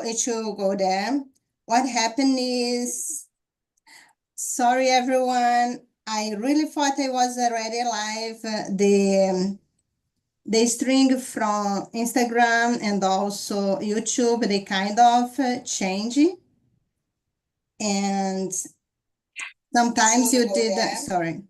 it should go there. What happened is, sorry everyone, I really thought I was already live. The string from Instagram and also YouTube, they kind of change. And sometimes you did, sorry.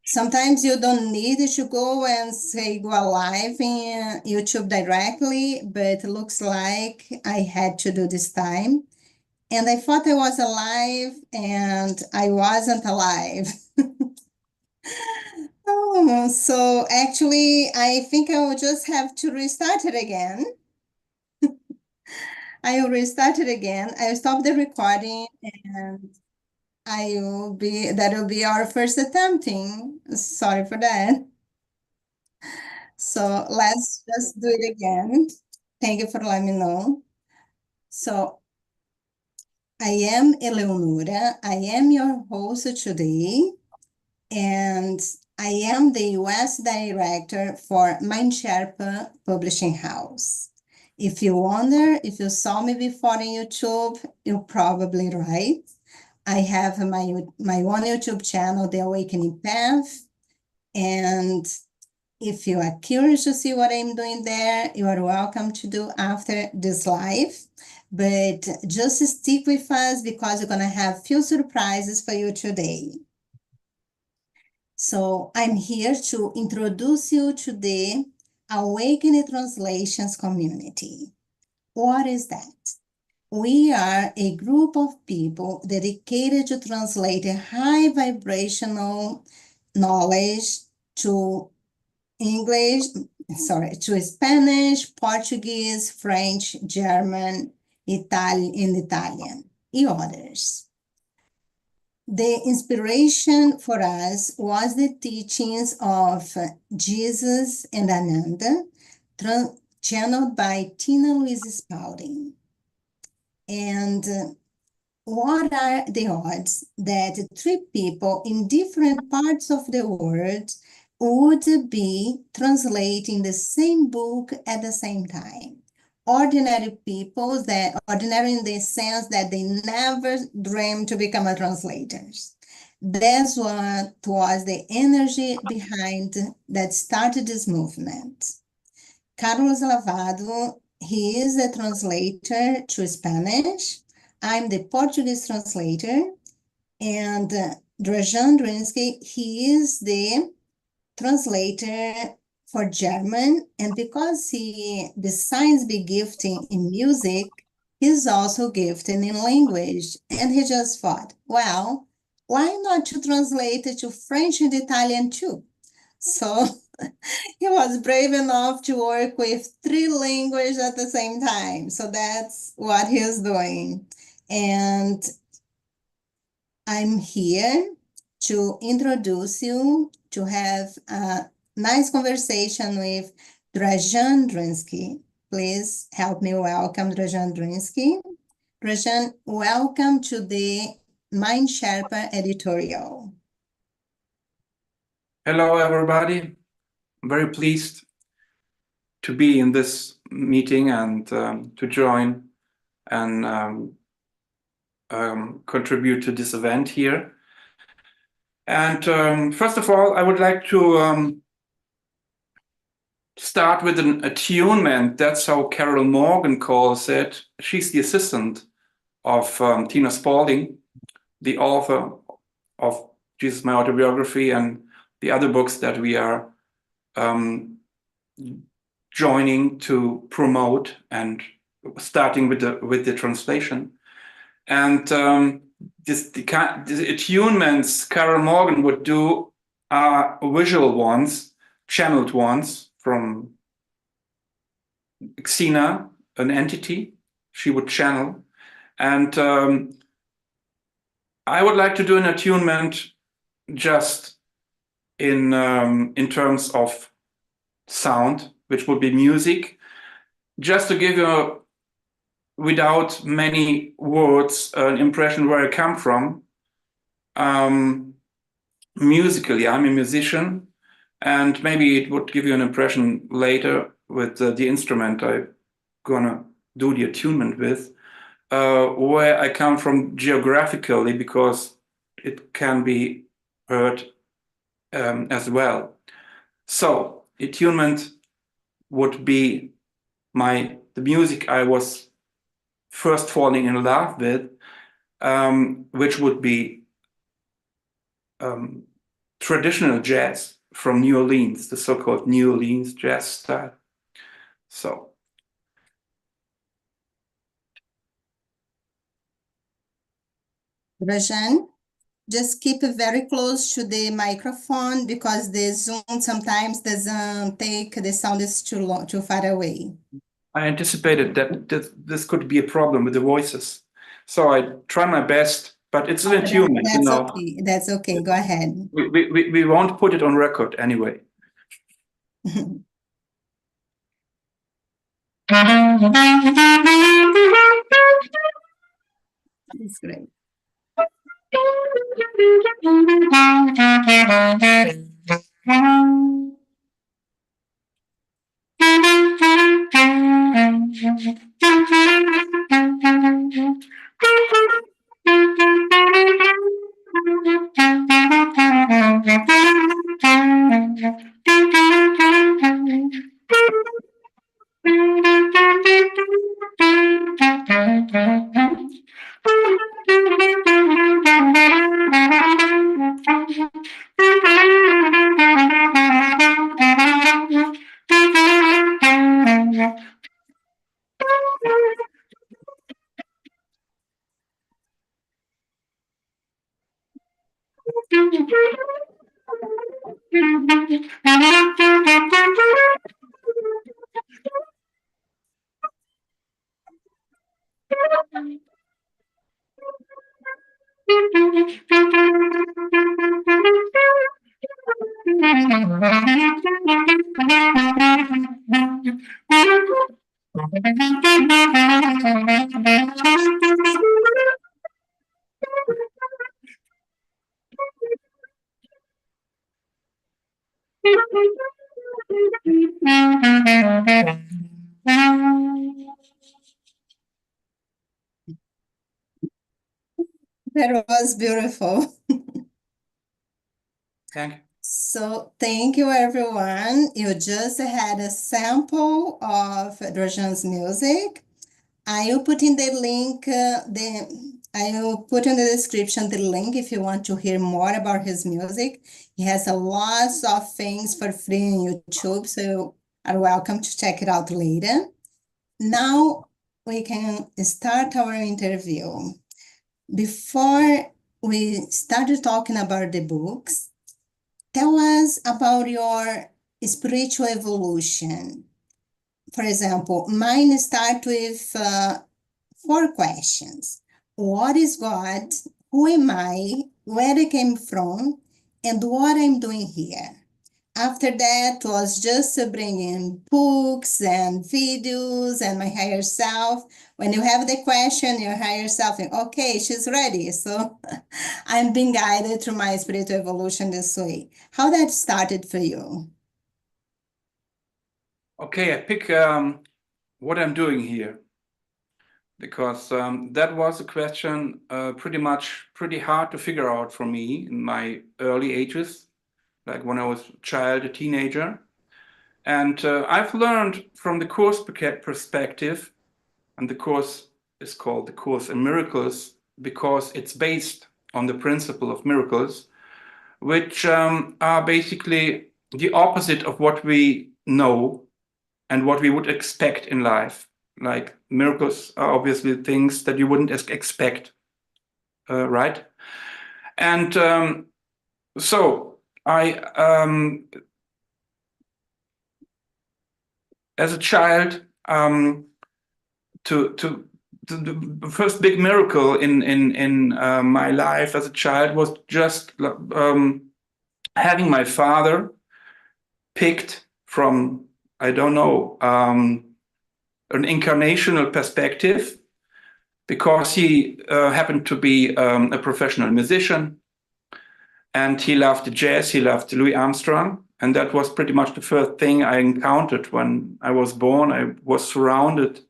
Sometimes you don't need to go and say go live in YouTube directly, but it looks like I had to do this time. And I thought I was alive and I wasn't alive. Oh, so actually, I think I will just have to restart it again. I will restart it again. I will stop the recording and that will be our first attempting. Sorry for that. So let's just do it again. Thank you for letting me know. So I am Eleonora. I am your host today, and I am the US director for Mindsherpa Publishing House. If you wonder if you saw me before on YouTube, you're probably right. I have my own YouTube channel, The Awakening Path, and if you are curious to see what I'm doing there, you are welcome to do after this live. But just stick with us because we're going to have few surprises for you today. So I'm here to introduce you to the Awakening Translations community. What is that? We are a group of people dedicated to translate high vibrational knowledge to to Spanish, Portuguese, French, German, Italian, and others. The inspiration for us was the teachings of Jesus and Ananda, channeled by Tina Louise Spalding. And what are the odds that three people in different parts of the world would be translating the same book at the same time? Ordinary people, that ordinary in the sense that they never dreamed to become a translators. That's what was the energy behind that started this movement. Carlos Lavado, he is a translator to Spanish. I'm the Portuguese translator. And Dražen Drenski, he is the translator for German, and because he, besides be gifting in music, he's also gifting in language. And he just thought, well, why not to translate it to French and Italian too? So he was brave enough to work with 3 languages at the same time. So that's what he's doing. And I'm here to introduce you to have a nice conversation with Dražen Drenski. Please help me welcome Dražen Drenski. Dražen, welcome to the Mindsherpa editorial. Hello, everybody. I'm very pleased to be in this meeting and to join and contribute to this event here. And first of all, I would like to start with an attunement. That's how Carol Morgan calls it. She's the assistant of Tina Spalding, the author of Jesus, My Autobiography, and the other books that we are joining to promote and starting with the translation. And the attunements Carol Morgan would do are visual ones, channeled ones from Xena, an entity she would channel. And I would like to do an attunement just in terms of sound, which would be music, just to give you without many words an impression where I come from. Musically, I'm a musician, and maybe it would give you an impression later with the instrument I'm gonna do the attunement with, where I come from geographically, because it can be heard as well. So attunement would be the music I was first falling in love with, which would be traditional jazz from New Orleans, the so-called New Orleans jazz style. So. Dražen, just keep it very close to the microphone because the Zoom sometimes doesn't take the sound is too far away. I anticipated that this could be a problem with the voices, so I try my best. But it's an attunement, That's okay. That's okay. Go ahead. We won't put it on record anyway. It's great. That was beautiful. Thank you. So thank you, everyone. You just had a sample of Dražen's music. I will put in the link, I will put in the description the link if you want to hear more about his music. He has a lot of things for free on YouTube, so you are welcome to check it out later. Now we can start our interview. Before we started talking about the books, tell us about your spiritual evolution. For example, mine start with 4 questions. What is God? Who am I? Where I came from? And what I'm doing here? After that was just bringing books and videos and my higher self. When you have the question, your higher self, okay, she's ready. So I'm being guided through my spiritual evolution this way. How that started for you? Okay, I pick what I'm doing here, because that was a question pretty hard to figure out for me in my early ages, like when I was a child, a teenager. And I've learned from the Course perspective, and the Course is called the Course in Miracles because it's based on the principle of miracles, which are basically the opposite of what we know and what we would expect in life. Like miracles are obviously things that you wouldn't expect, right? And so I, as a child, the first big miracle in my life as a child was just having my father picked from, I don't know, an incarnational perspective, because he happened to be a professional musician, and he loved jazz, he loved Louis Armstrong, and that was pretty much the first thing I encountered when I was born. I was surrounded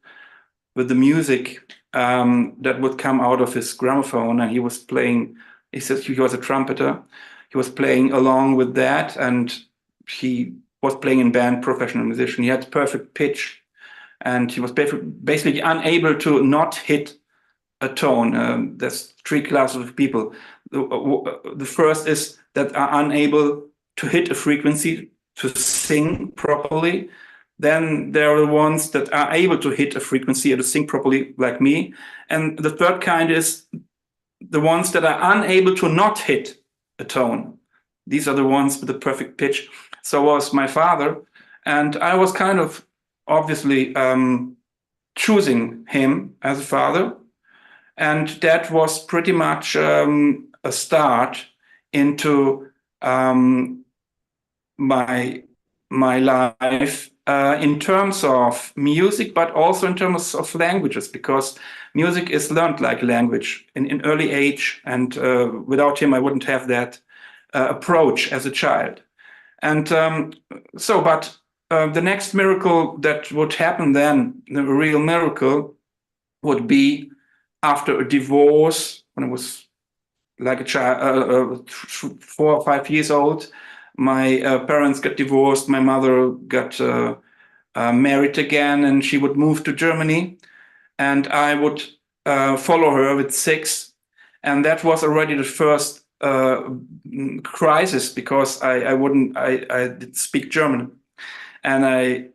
with the music that would come out of his gramophone, and he was playing. He says he was a trumpeter. He was playing along with that, and he was playing in band, professional musician. He had perfect pitch, and he was basically unable to not hit a tone. There's three classes of people. The first is that are unable to hit a frequency, to sing properly. Then there are the ones that are able to hit a frequency and to sing properly, like me. And the third kind is the ones that are unable to not hit a tone. These are the ones with the perfect pitch. So was my father. And I was kind of obviously choosing him as a father. And that was pretty much a start into my life in terms of music, but also in terms of languages, because music is learned like language in early age. And without him, I wouldn't have that approach as a child. And but the next miracle that would happen then, the real miracle, would be after a divorce, when I was like a child, 4 or 5 years old. My parents got divorced. My mother got married again, and she would move to Germany. And I would follow her with 6. And that was already the first crisis, because I didn't speak German. And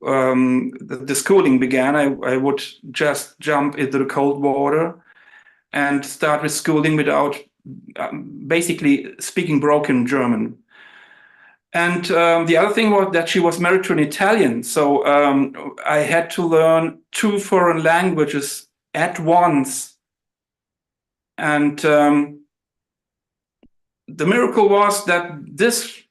the schooling began. I would just jump into the cold water and start with schooling without basically speaking broken German. And the other thing was that she was married to an Italian. So I had to learn 2 foreign languages at once. And the miracle was that this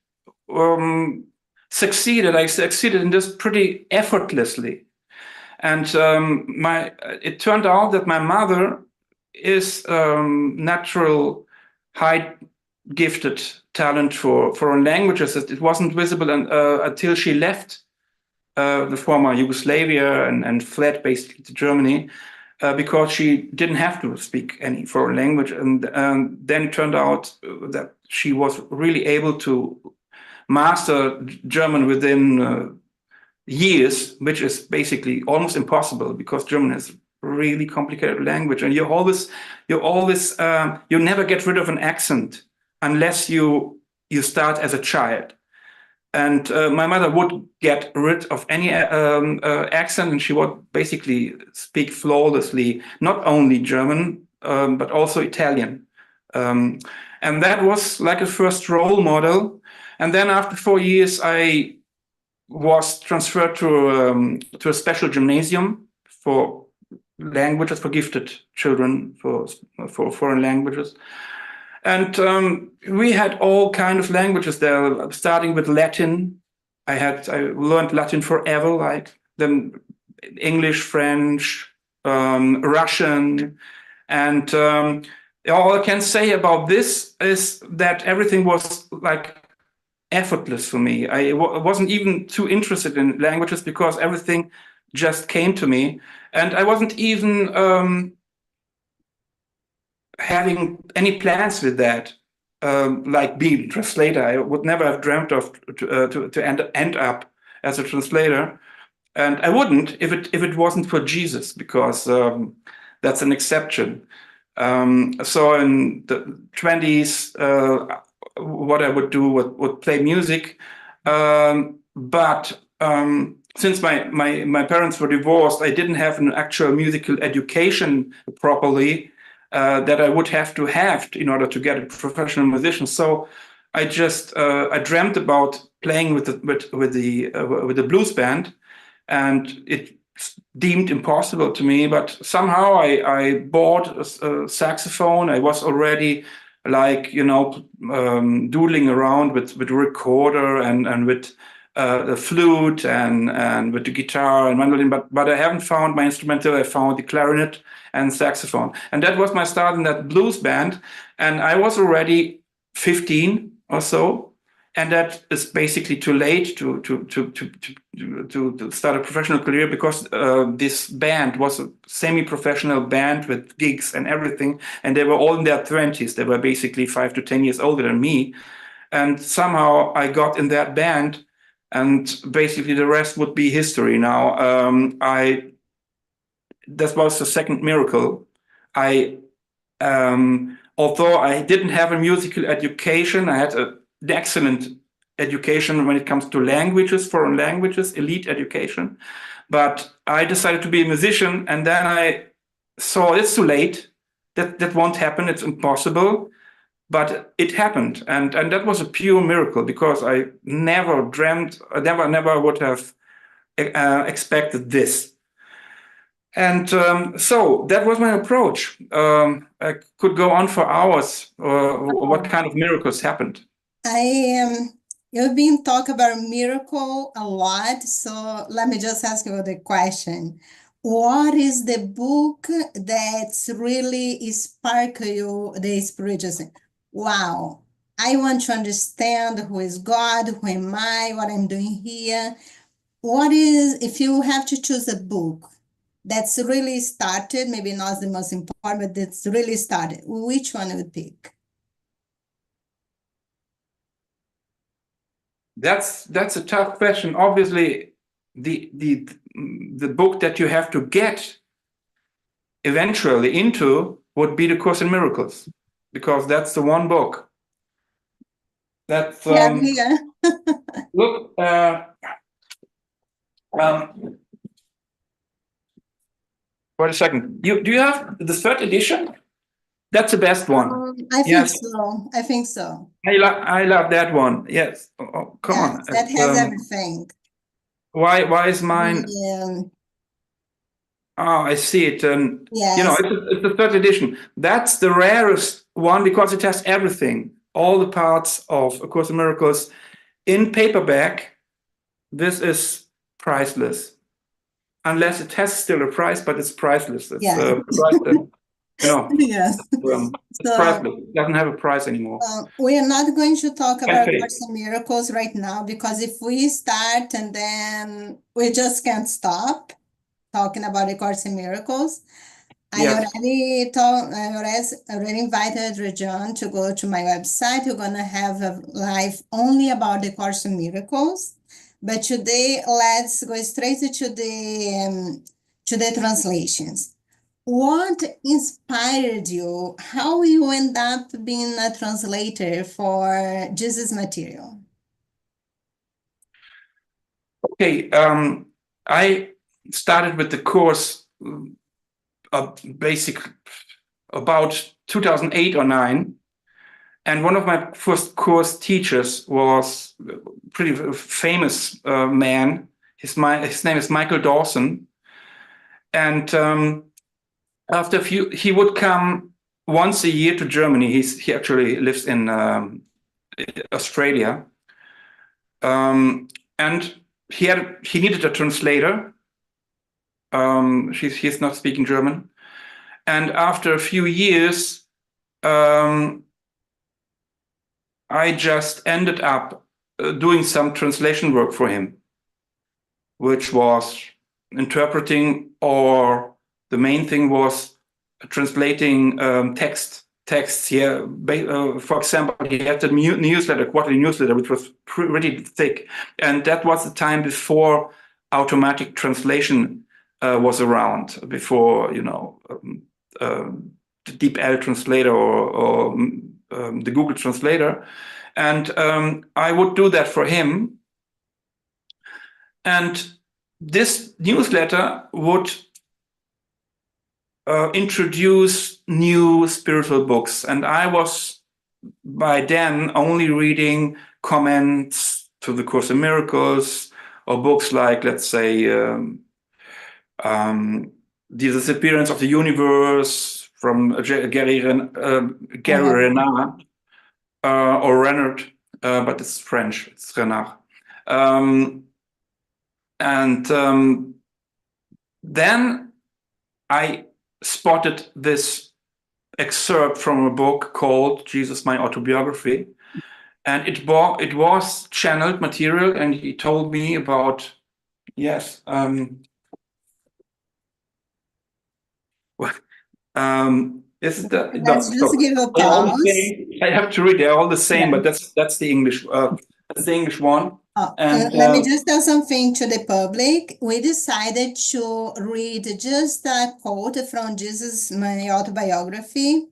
succeeded. I succeeded in this pretty effortlessly. And it turned out that my mother is natural high gifted talent for foreign languages. It wasn't visible until she left the former Yugoslavia and fled basically to Germany, because she didn't have to speak any foreign language. And then it turned out that she was really able to master German within years, which is basically almost impossible, because German is a really complicated language, and you never get rid of an accent unless you start as a child. And my mother would get rid of any accent, and she would basically speak flawlessly, not only German, but also Italian. And that was like a first role model. And then after 4 years, I was transferred to a special gymnasium for languages, for gifted children, for foreign languages. And we had all kind of languages there, starting with Latin. I learned Latin forever, like then English, French, Russian. And all I can say about this is that everything was like effortless for me. I wasn't even too interested in languages, because everything just came to me. And I wasn't even having any plans with that, like being a translator. I would never have dreamt of to end up as a translator. And I wouldn't if it wasn't for Jesus, because that's an exception. So in the 20s, what I would do would play music. But since my parents were divorced, I didn't have an actual musical education properly that I would have to have in order to get a professional musician. So I just I dreamt about playing with the blues band, and it deemed impossible to me. But somehow I bought a saxophone. I was already doodling around with the recorder and with the flute and with the guitar and mandolin, but I haven't found my instrument till I found the clarinet and saxophone. And that was my start in that blues band. And I was already 15 or so. And that is basically too late to start a professional career, because this band was a semi-professional band with gigs and everything, and they were all in their 20s. They were basically 5 to 10 years older than me. And somehow I got in that band, and basically the rest would be history. Now, that was the second miracle. Although I didn't have a musical education, I had an excellent education when it comes to languages, foreign languages, elite education. But I decided to be a musician, and then I saw it's too late. That won't happen. It's impossible. But it happened, and that was a pure miracle, because I never dreamt, never would have expected this. And so that was my approach. I could go on for hours. What kind of miracles happened? You've been talking about miracle a lot, so let me just ask you the question. What is the book that's really spark you, the spiritual? Wow, I want to understand who is God, who am I, what I'm doing here. What is, if you have to choose a book that's really started, maybe not the most important, but that's really started, which one would pick? That's a tough question. Obviously, the book that you have to get eventually into would be the Course in Miracles, because that's the one book. That's look. Wait a second. Do you have the third edition? That's the best one. I think so. I think so. I love that one. Yes. Oh, come on. That has everything. Why is mine? Oh, I see it. Yes. You know, it's the third edition. That's the rarest one, because it has everything, all the parts of A Course in Miracles in paperback. This is priceless, unless it has still a price, but it's priceless. It's priceless. You know, yes. It's priceless. It doesn't have a price anymore. We are not going to talk about Course in Miracles right now, because if we start and then we just can't stop talking about the Course in Miracles. Yes. I already invited Dražen to go to my website. We're going to have a live only about the Course in Miracles. But today, let's go straight to the translations. What inspired you? How you end up being a translator for Jesus material? Okay, I started with the course about 2008 or 9. And one of my first course teachers was a pretty famous man. His name is Michael Dawson. And after a few, he would come once a year to Germany. He actually lives in Australia. And he needed a translator. He's not speaking German. And after a few years, I just ended up doing some translation work for him, which was interpreting, or the main thing was translating texts here. For example, he had a newsletter, quarterly newsletter, which was pretty thick. And that was the time before automatic translation was around, before, you know, the DeepL translator or the Google translator. And I would do that for him. And this newsletter would introduce new spiritual books. And I was by then only reading comments to the Course in Miracles, or books like, let's say, The Disappearance of the Universe from Gary Renard, or Renard, but it's French, it's Renard. Then I spotted this excerpt from a book called Jesus, My Autobiography. And it was channeled material, and he told me about, yes, is the Let's just give a they're all the pause. same. I have to read. They're all the same, Yeah. but that's the English. That's the English one. And Let me just tell something to the public. We decided to read just a quote from Jesus, my autobiography.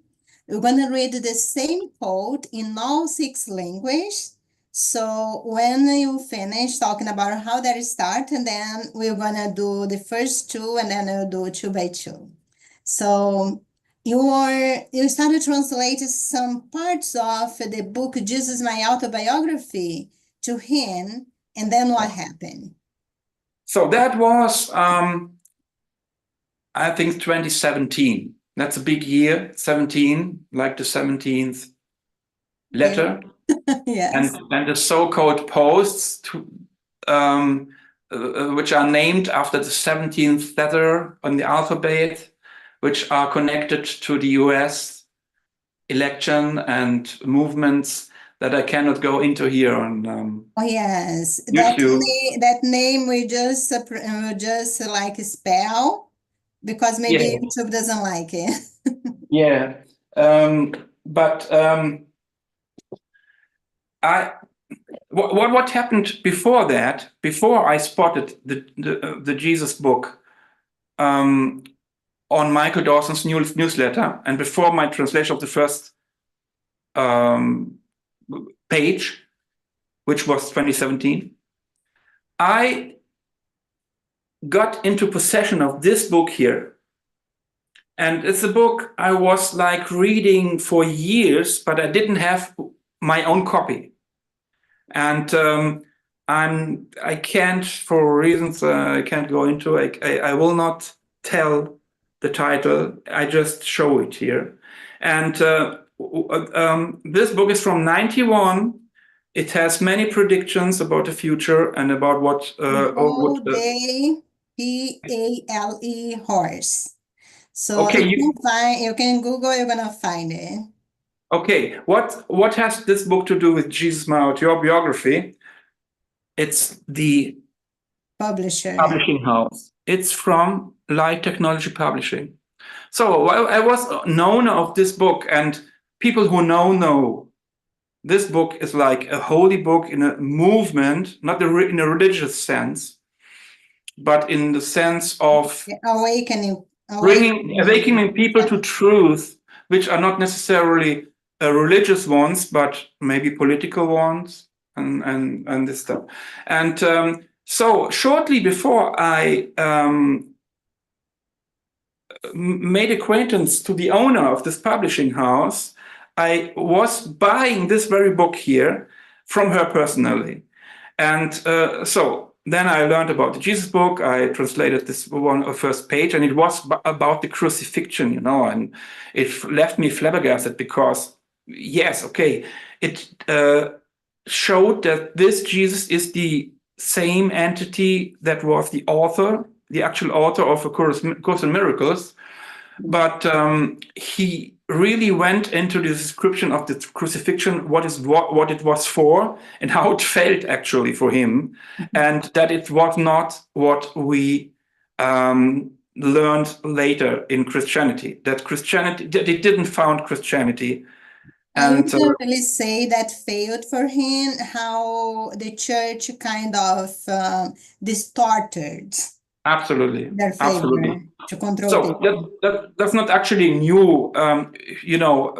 We're going to read the same quote in all 6 languages. So when you finish talking about how that start, and then we're going to do the first 2, and then we'll do 2 by 2. So you started translating some parts of the book Jesus, my autobiography to him, and then what happened? so that was, I think, 2017. That's a big year, 17, like the 17th letter. Yes. And the so-called posts, which are named after the 17th letter on the alphabet, which are connected to the US election and movements that I cannot go into here on. Oh yes, YouTube. that name we just like spell, because maybe Yeah. YouTube doesn't like it. Yeah, but what happened before that? Before I spotted the Jesus book on Michael Dawson's newsletter, and before my translation of the first page, which was 2017, I got into possession of this book here. And it's a book I was like reading for years, but I didn't have my own copy. And I can't, for reasons I can't go into, I will not tell the title, I just show it here. And this book is from 91. It has many predictions about the future and about what P-A-L-E horse. So okay, you can Google, you're gonna find it. Okay, what has this book to do with Jesus, my autobiography? It's the publishing house. It's from Light Technology Publishing. So I was known of this book, and people who know this book is like a holy book in a movement, not in a religious sense, but in the sense of awakening people to truth, which are not necessarily religious ones, but maybe political ones, and this stuff. And so shortly before I made acquaintance to the owner of this publishing house, I was buying this very book here from her personally. And so then I learned about the Jesus book. I translated this one first page, and it was about the crucifixion, you know, and it left me flabbergasted because, yes, okay, it showed that this Jesus is the same entity that was the actual author of A Course in Miracles, but he really went into the description of the crucifixion, what it was for, and how it felt actually for him, and that it was not what we learned later in Christianity. That it didn't found Christianity. And you can really say that failed for him, how the church kind of distorted. Absolutely. Their favor Absolutely. to control So people. that's not actually new. You know,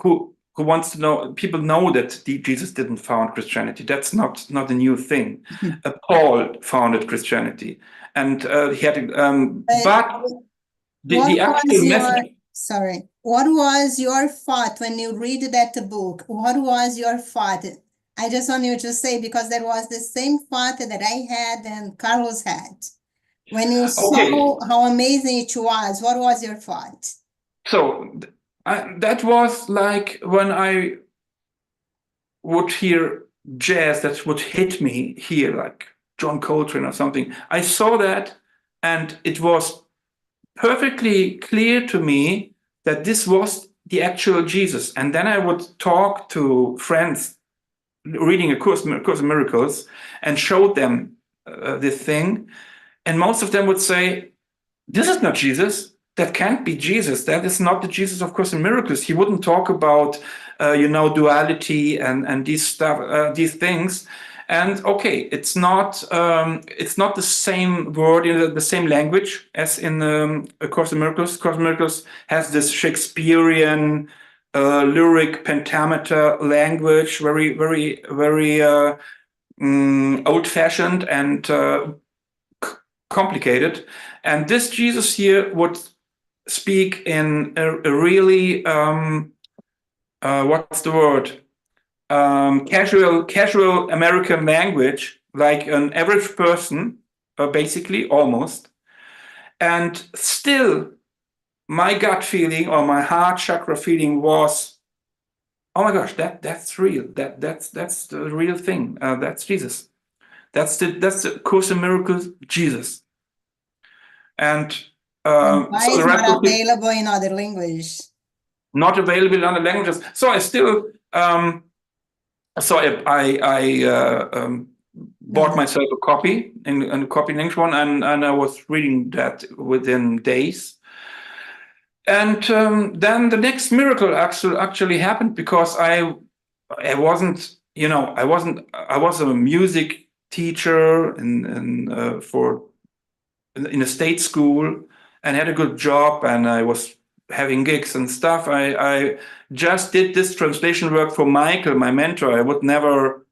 who wants to know? People know that Jesus didn't found Christianity. That's not a new thing. Paul founded Christianity, and he had. But the actual message. Sorry, what was your thought when you read that book? What was your thought? I just want you to say, because that was the same thought that I had and Carlos had. When you saw how amazing it was, what was your thought? So that was like when I would hear jazz that would hit me here, like John Coltrane or something. I saw that, and it was perfectly clear to me that this was the actual Jesus. And then I would talk to friends reading a Course in Miracles and showed them this thing, and most of them would say, "This is not Jesus. That can't be Jesus. That is not the Jesus of Course in Miracles. He wouldn't talk about, duality and these stuff, these things." And okay, it's not the same word in the same language as in A Course in Miracles. Course in Miracles has this Shakespearean lyric pentameter language, very, very, very old-fashioned and complicated. And this Jesus here would speak in a really what's the word? Casual American language, like an average person, basically, almost. And still, my gut feeling or my heart chakra feeling was, oh my gosh, that's real. That's the real thing. That's Jesus. That's the Course in Miracles Jesus. And why so is the rest not of it, available in other languages? not available in other languages. So I still so I bought myself a copy and a copy in English one, and I was reading that within days. And then the next miracle actually happened, because I wasn't, I was a music teacher in a state school and had a good job, and I was having gigs and stuff. I just did this translation work for Michael, my mentor. I would never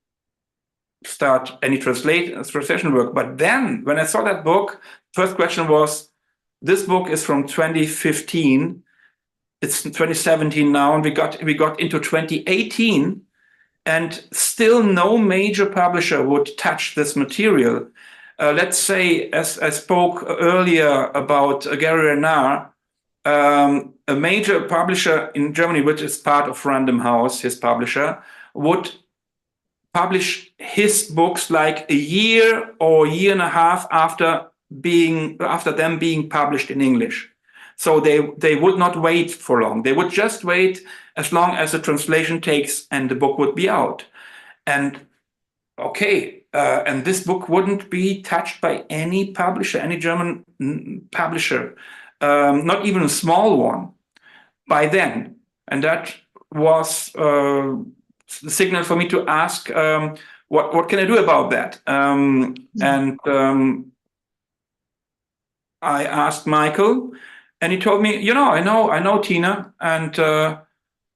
start any translation work. But then when I saw that book, first question was, this book is from 2015. It's 2017 now, and we got into 2018, and still no major publisher would touch this material. Let's say, as I spoke earlier about Gary Renard, a major publisher in Germany, which is part of Random House, his publisher, would publish his books like a year or a year and a half after them being published in English. So they would not wait for long. They would just wait as long as the translation takes and the book would be out. And okay, and this book wouldn't be touched by any publisher, any German publisher, not even a small one by then. And that was the signal for me to ask, what can I do about that? And I asked Michael, and he told me, I know Tina, and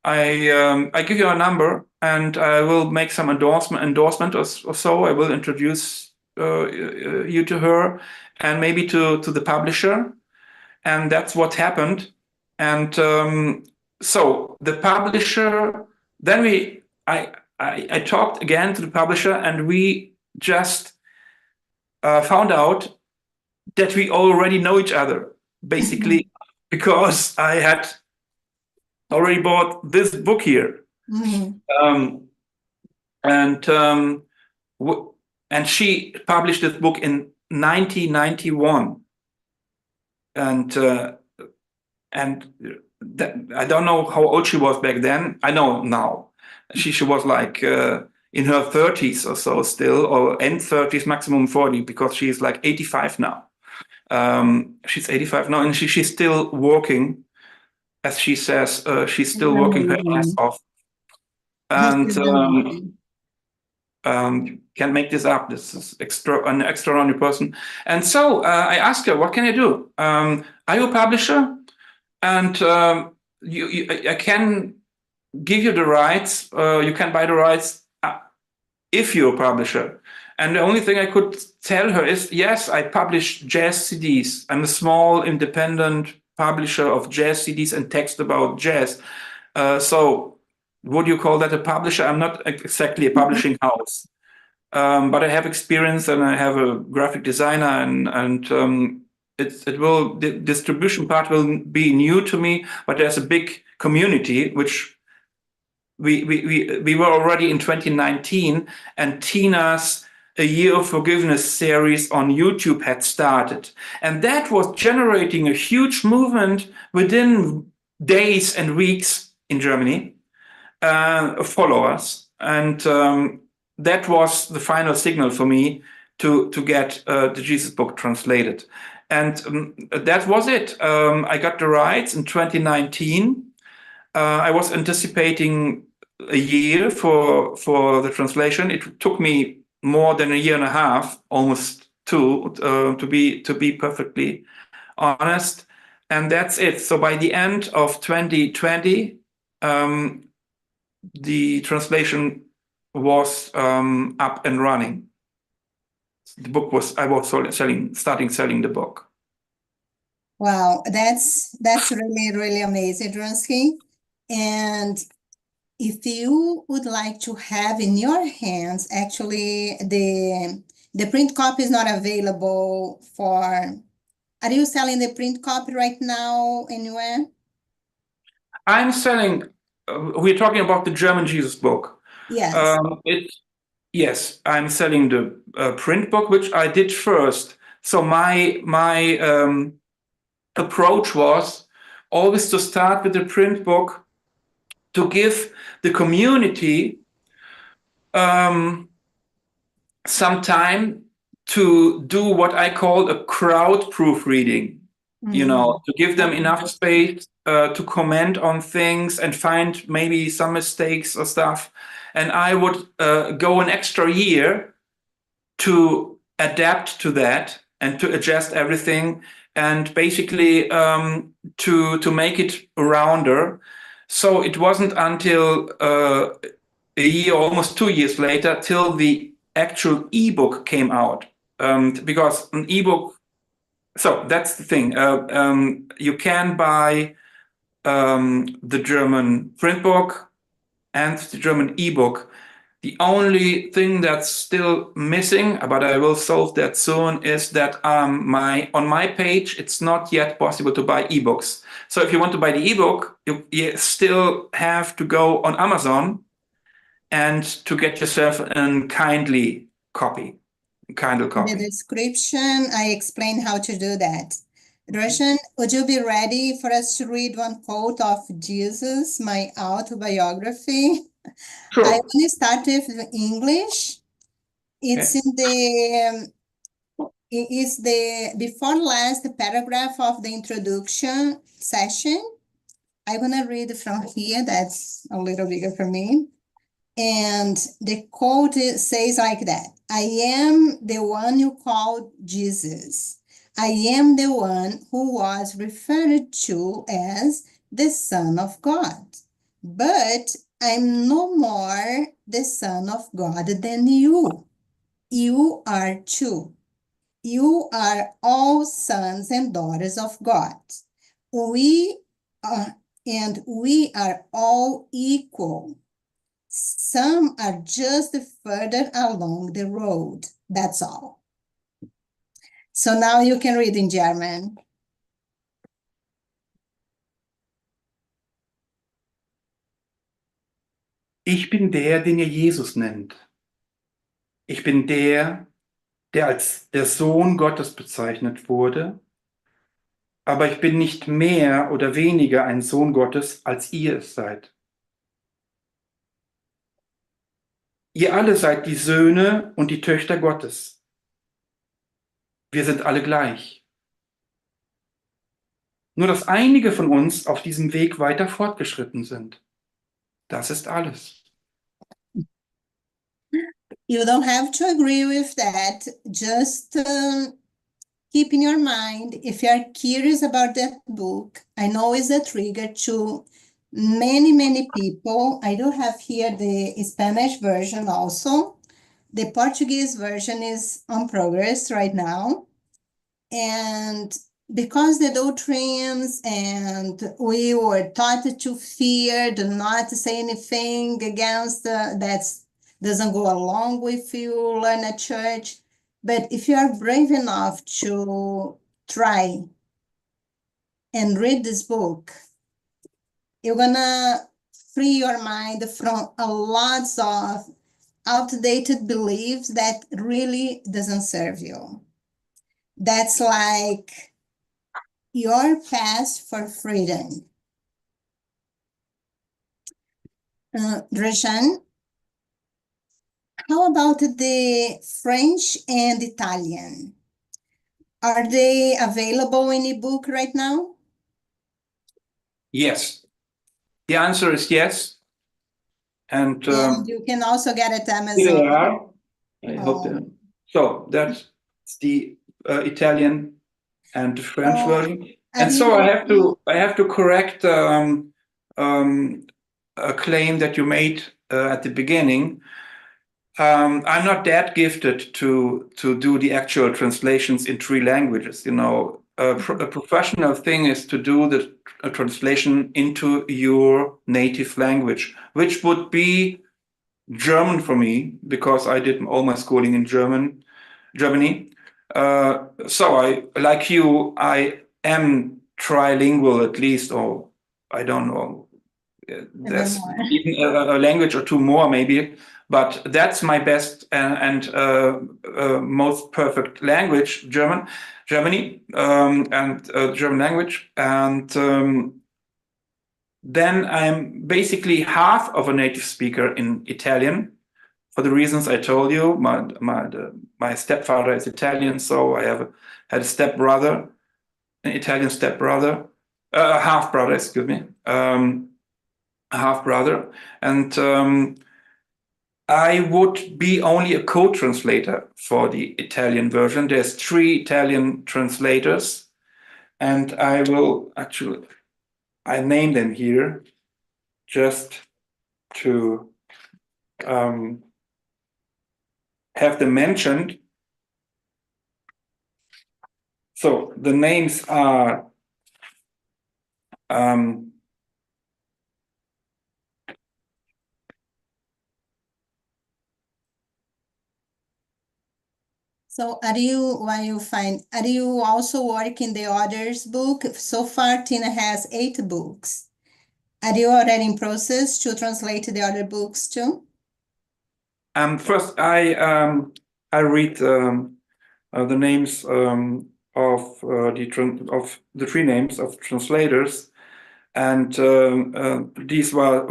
I give you a number, and I will make some endorsement or so. I will introduce you to her, and maybe to the publisher. And that's what happened. And so the publisher, then I talked again to the publisher, and we just found out that we already know each other, basically, because I had already bought this book here. And she published this book in 1991. And I don't know how old she was back then. I know now. She was like in her 30s or so still, or end 30s, maximum 40, because she's like 85 now. She's 85 now, and she's still working, as she says. She's still working her ass off. And can't make this up. This is an extraordinary person. And so I asked her, what can I do? Are you a publisher? And I can give you the rights. You can buy the rights if you're a publisher. And the only thing I could tell her is, yes, I publish jazz CDs. I'm a small independent publisher of jazz CDs and text about jazz. So would you call that a publisher? I'm not exactly a publishing house, but I have experience, and I have a graphic designer, and the distribution part will be new to me, but there's a big community, which we were already in 2019, and Tina's A Year of Forgiveness series on YouTube had started. And that was generating a huge movement within days and weeks in Germany of followers. And that was the final signal for me to get the Jesus book translated. And that was it. I got the rights in 2019. I was anticipating a year for the translation. It took me more than a year and a half, almost two, to be perfectly honest. And that's it. So by the end of 2020, the translation was up and running. The book was, I was starting selling the book. Wow, that's really, really amazing, Drenski. And if you would like to have in your hands, actually, the print copy is not available for. Are you selling the print copy right now anywhere? I'm selling. We're talking about the German Jesus book. Yes. Yes, I'm selling the print book, which I did first. So my approach was always to start with the print book to give the community some time to do what I call a crowd proofreading. You know, to give them enough space to comment on things and find maybe some mistakes or stuff. And I would go an extra year to adapt to that and to adjust everything and basically to make it rounder. So it wasn't until a year, almost 2 years later, till the actual ebook came out. Because an ebook, so that's the thing. You can buy the German print book and the German ebook. The only thing that's still missing, but I will solve that soon, is that on my page, it's not yet possible to buy ebooks. So if you want to buy the ebook, you still have to go on Amazon and to get yourself a Kindle copy. In the description, I explain how to do that. Dražen, would you be ready for us to read one quote of Jesus, my autobiography? Sure. I want to start with English. It's in the it is the before last paragraph of the introduction session. I'm gonna read from here. That's a little bigger for me. And the quote says like that: I am the one you called Jesus. I am the one who was referred to as the Son of God. But I'm no more the Son of God than you. You are too. You are all sons and daughters of God. We are all equal. Some are just further along the road. That's all. So now you can read in German. Ich bin der, den ihr Jesus nennt. Ich bin der als der Sohn Gottes bezeichnet wurde. Aber ich bin nicht mehr oder weniger ein Sohn Gottes, als ihr es seid. Ihr alle seid die Söhne und die Töchter Gottes. Wir sind alle gleich. Nur dass einige von uns auf diesem Weg weiter fortgeschritten sind. Das ist alles. You don't have to agree with that. Just keep in your mind, if you're curious about that book, I know it's a trigger to many people. I do have here the Spanish version also. The Portuguese version is on progress right now. And because the doctrines and we were taught to fear, do not say anything against that doesn't go along with you learn at church. But if you are brave enough to try and read this book, you're gonna free your mind from a lot of outdated beliefs that really doesn't serve you. That's like your path for freedom. Dražen, How about the French and Italian? Are they available in ebook right now? Yes. The answer is yes. And you can also get it at here they Amazon. are. I hope that. So that's the Italian and the French version. And so I have to correct a claim that you made at the beginning. I'm not that gifted to do the actual translations in 3 languages. You know, a professional thing is to do the translation into your native language, which would be German for me, because I did all my schooling in Germany. So I, like you, I am trilingual at least, or I don't know, there's even a language or 2 more maybe, but that's my best and most perfect language, Germany, and German language. And then I'm basically half of a native speaker in Italian, for the reasons I told you. My stepfather is Italian, so I had a stepbrother, an Italian stepbrother, a half brother, excuse me, a half brother, and I would be only a co-translator for the Italian version. There's 3 Italian translators, and I will actually, I name them here just to have them mentioned. So the names are So are you also working the others book? So far, Tina has 8 books. Are you already in process to translate the other books too? First, I read the names of the 3 names of translators, and these are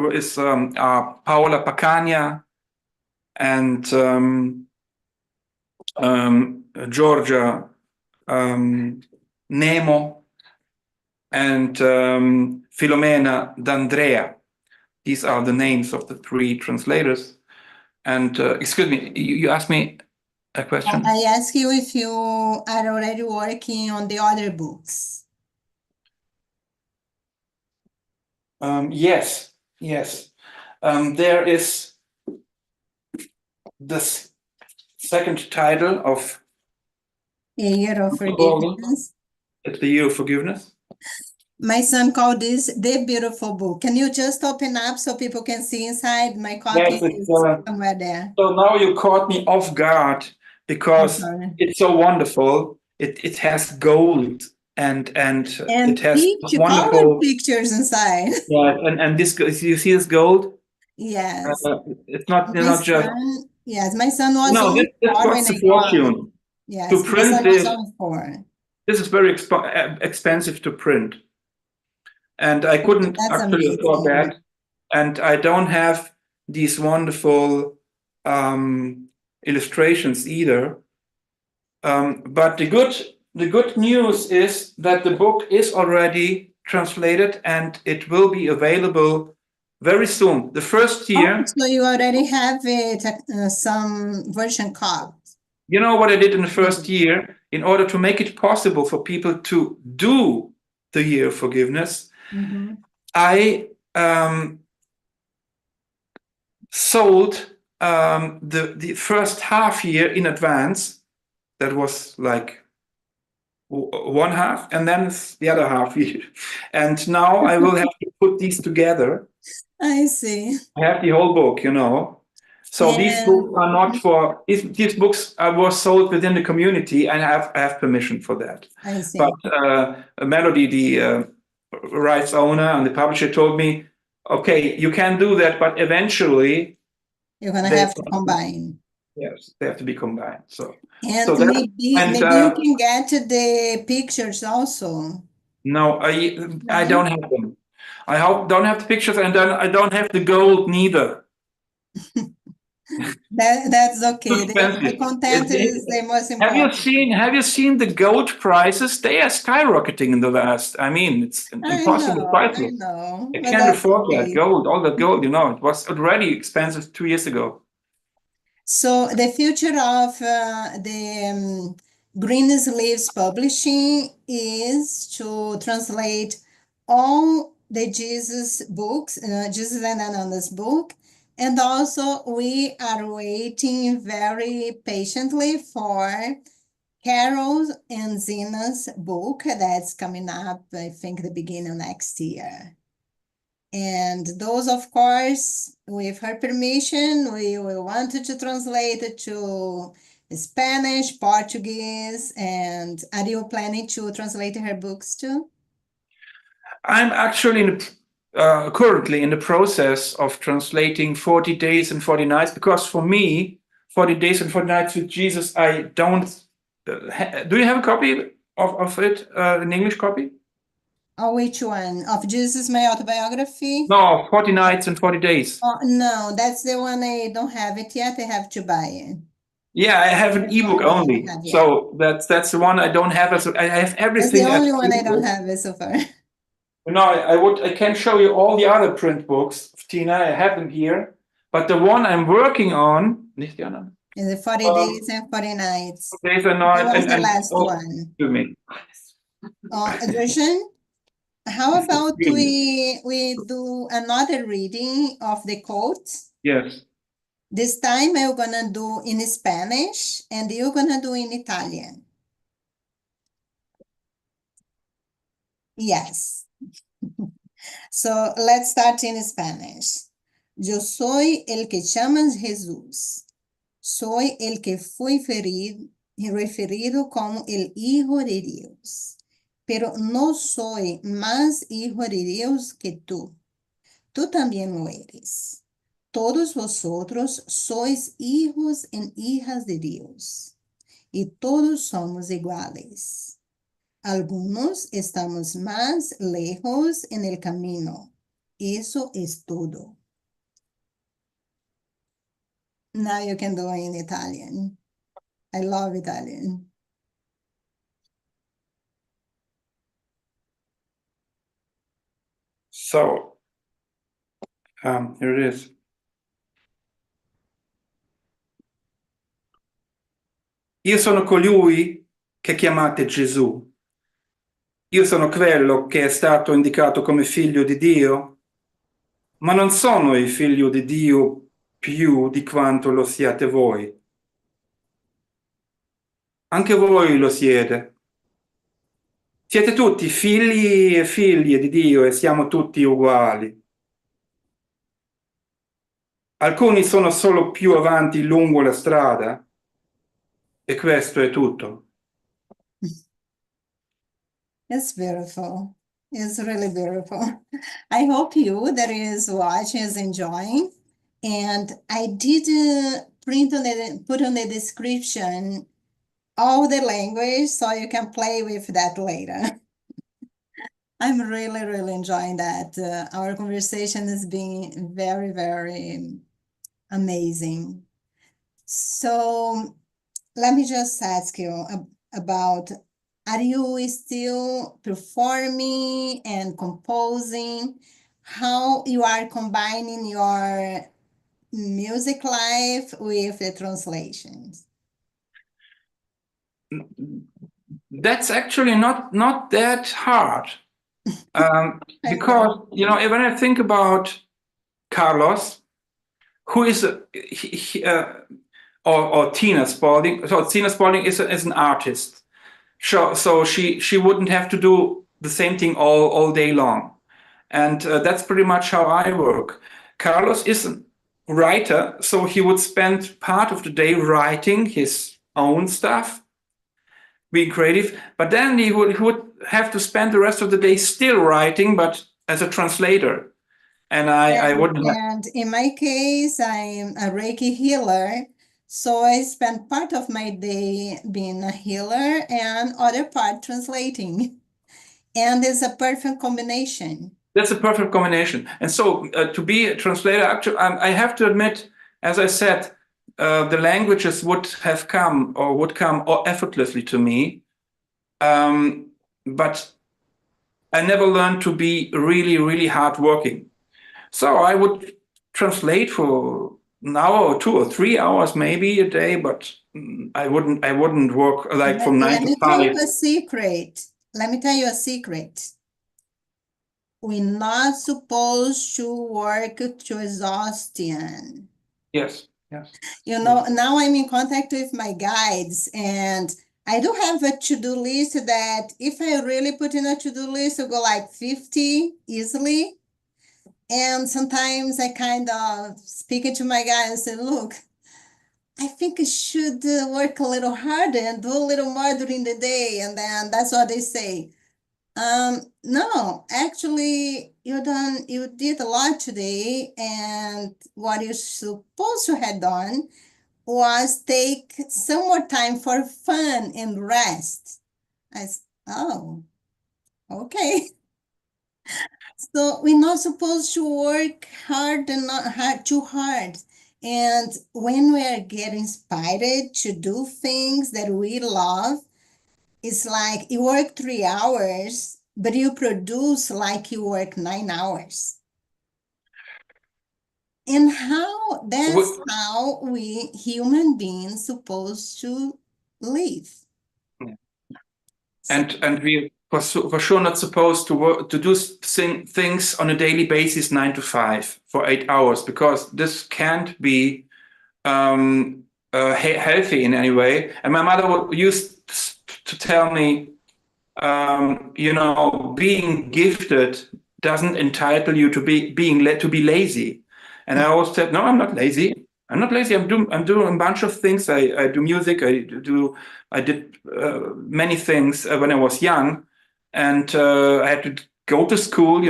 Paola Pacagna and Georgia Nemo and Filomena D'Andrea. These are the names of the 3 translators. And excuse me, you asked me a question? I asked you if you are already working on the other books. Yes. There is this 2nd title of A Year of Forgiveness. It's the Year of Forgiveness. My son called this The Beautiful Book. Can you just open up so people can see inside? My copy is somewhere there. So now you caught me off guard, because it's so wonderful. It has gold and it has wonderful pictures inside. Yeah, and this, you see this gold? Yes. It's not just. Yes, my son was No, this costs a fortune. Yes, to print this. This is very expensive to print, and I couldn't actually afford that. And I don't have these wonderful illustrations either. But the good news is that the book is already translated, and it will be available very soon. The first year. So you already have some version copies. You know what I did in the first year? In order to make it possible for people to do the Year of Forgiveness, I sold the first half year in advance. That was like 1 half, and then the other half year. And now I will have to put these together. I see. I have the whole book, you know. So these books are not for, these books were sold within the community, and I have permission for that. I see. But Melody, the rights owner and the publisher, told me, okay, you can do that, but eventually you're going to have to combine. Yes, they have to be combined. So maybe you can get the pictures also. No, I don't have them. I don't have the pictures, and then I don't have the gold neither. That's okay. The Expensive. content is the most Have important. you seen the gold prices? They are skyrocketing in the last. I mean, it's an impossible price. I know, I but can't that's afford that okay. gold. All that gold, it was already expensive 2 years ago. So the future of the GreenSleeves Publishing is to translate all the Jesus books, Jesus and Ananda's book, and also we are waiting very patiently for Carol and Zena's book that's coming up, I think, the beginning of next year. And those, of course, with her permission, we wanted to translate it to Spanish, Portuguese, and are you planning to translate her books too? I'm actually currently in the process of translating 40 Days and 40 Nights, because for me, 40 Days and 40 Nights with Jesus, I don't... do you have a copy of it, an English copy? Oh, which one? Of Jesus, my autobiography? No, 40 Nights and 40 Days. Oh, no, that's the one I don't have it yet. I have to buy it. Yeah, I have an ebook only. So that's the one I don't have. I have everything. That's the only one I don't have it so far. No, I can show you all the other print books of Tina. I have them here. But the one I'm working on, nicht die anderen. Is it 40 Days and 40 Nights? Days and Nights. That was the last one. To me. Dražen, how about we do another reading of the quotes? Yes. This time I'm gonna do in Spanish and you're gonna do in Italian. Yes. So let's start in Spanish. Yo soy el que llaman Jesús. Soy el que fui referido como el Hijo de Dios. Pero no soy más hijo de Dios que tú. Tú también lo eres. Todos vosotros sois hijos y hijas de Dios. Y todos somos iguales. Algunos estamos más lejos en el camino. Eso es todo. Now you can do it in Italian. I love Italian. So, here it is. Io sono colui che chiamate Gesù. Io sono quello che è stato indicato come figlio di Dio, ma non sono il figlio di Dio più di quanto lo siate voi. Anche voi lo siete. Siete tutti figli e figlie di Dio e siamo tutti uguali. Alcuni sono solo più avanti lungo la strada e questo è tutto. It's beautiful. It's really beautiful. I hope you that is watching is enjoying. And I did put on the description all the language so you can play with that later. I'm really, really enjoying that. Our conversation has been very, very amazing. So let me just ask you about, are you still performing and composing? How you are combining your music life with the translations? That's actually not that hard. Because, when I think about Carlos, who is or Tina Spalding. So Tina Spalding is an artist. So she wouldn't have to do the same thing all day long. And that's pretty much how I work. Carlos is a writer, so he would spend part of the day writing his own stuff, being creative, but then he would have to spend the rest of the day still writing, but as a translator. And I wouldn't have. And in my case, I'm a Reiki healer. So I spend part of my day being a healer and other part translating. And it's a perfect combination. That's a perfect combination. And so to be a translator, actually, I have to admit, as I said, the languages would come effortlessly to me. But I never learned to be really, really hardworking. So I would translate for an hour or 2 or 3 hours maybe a day, but I wouldn't work like from 9 to 5. Let me tell you a secret. Let me tell you a secret. We're not supposed to work to exhaustion. Yes, yes. You know, now I'm in contact with my guides, and I do have a to-do list that if I really put in a to-do list, it'll go like 50 easily. And sometimes I kind of speak to my guy and say, look, I think I should work a little harder and do a little more during the day. And then that's what they say. No, actually, you did a lot today. And what you're supposed to have done was take some more time for fun and rest. I said, oh, okay. So we're not supposed to work hard and not too hard. And when we are getting inspired to do things that we love, it's like you work 3 hours, but you produce like you work 9 hours. And that's how we human beings supposed to live. And we for sure not supposed to do things on a daily basis 9 to 5 for 8 hours, because this can't be healthy in any way. And my mother used to tell me, being gifted doesn't entitle you to be lazy. And I always said, no, I'm not lazy. I'm not lazy. I'm doing a bunch of things. I do music. I did many things when I was young, and I had to go to school,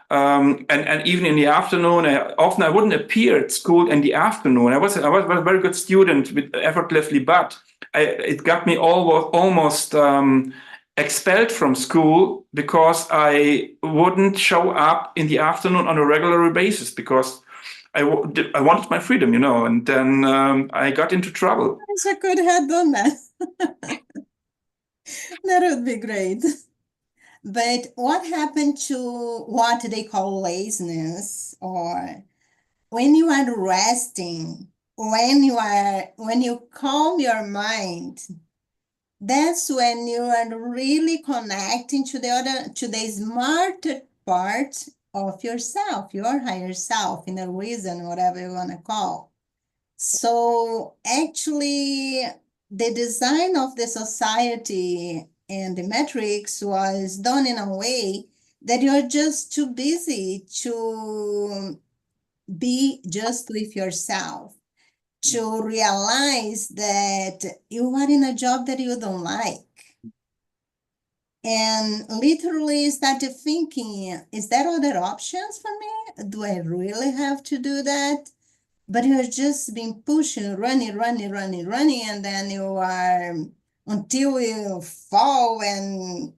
and even in the afternoon. Often I wouldn't appear at school in the afternoon. I was a very good student, effortlessly, but it got me almost expelled from school because I wouldn't show up in the afternoon on a regular basis because I wanted my freedom, and then I got into trouble. I wish I could have done that. That would be great. But what happened to what they call laziness, or when you are resting, when you calm your mind, that's when you are really connecting to the smarter part of yourself, your higher self, inner wisdom, whatever you want to call. So actually, the design of the society and the matrix was done in a way that you're just too busy to be just with yourself, to realize that you are in a job that you don't like. And literally started thinking, is there other options for me? Do I really have to do that? But you're just being pushing, running, and then you are, until you fall and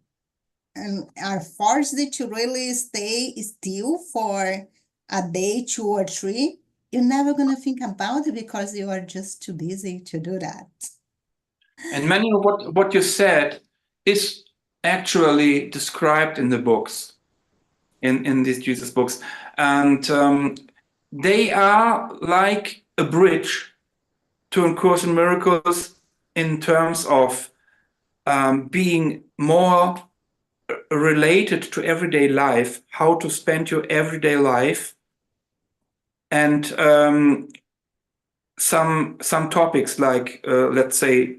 are forced to really stay still for a day, 2 or 3. You're never going to think about it because you are just too busy to do that. And many of what you said is actually described in the books, in these Jesus books. And they are like a bridge to A Course in Miracles in terms of being more related to everyday life, how to spend your everyday life, and some topics like, let's say,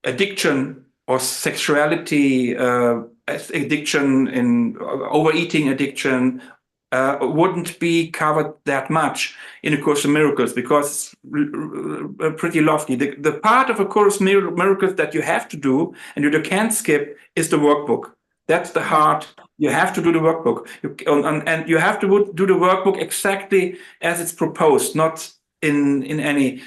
addiction or sexuality addiction, in overeating addiction, wouldn't be covered that much in A Course in Miracles because it's pretty lofty. The part of A Course in Miracles that you have to do and you can't skip is the workbook. That's the heart. You have to do the workbook. And you have to do the workbook exactly as it's proposed, not in any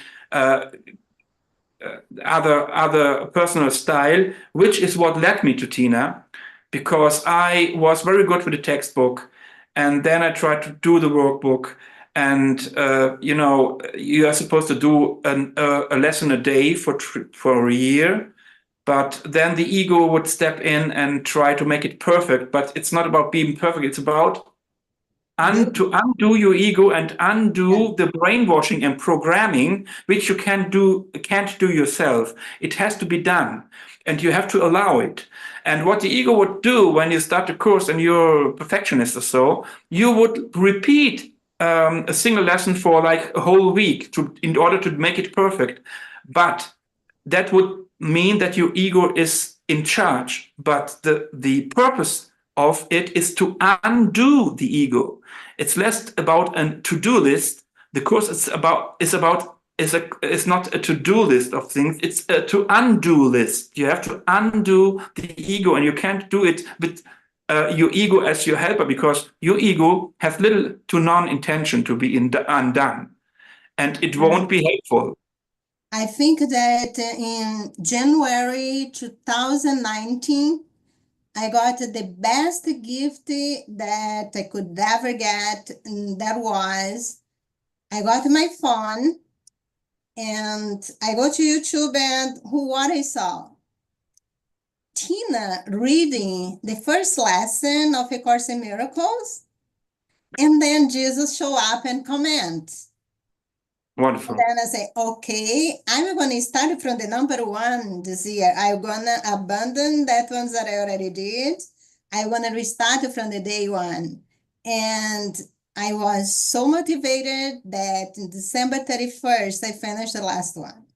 other personal style, which is what led me to Tina, because I was very good with the textbook. And then I tried to do the workbook, And you know, you are supposed to do a lesson a day for a year, but then the ego would step in and try to make it perfect. But it's not about being perfect. It's about to undo your ego and undo the brainwashing and programming, which you can't do yourself. It has to be done, and you have to allow it. And what the ego would do when you start the course and you're a perfectionist or so, you would repeat a single lesson for like a whole week in order to make it perfect. But that would mean that your ego is in charge. But the purpose of it is to undo the ego. It's less about a to-do list. The course is not a to-do list of things. It's a to undo list. You have to undo the ego, and you can't do it with your ego as your helper, because your ego has little to none intention to be undone, and it won't be helpful. I think that in January 2019, I got the best gift that I could ever get. And that was, I got my phone and I go to YouTube, and what I saw? Tina reading the first lesson of A Course in Miracles, and then Jesus show up and comment. Wonderful. And then I say, okay, I'm going to start from the number 1 this year. I'm going to abandon that ones that I already did. I want to restart from the day 1. And I was so motivated that in December 31st, I finished the last one.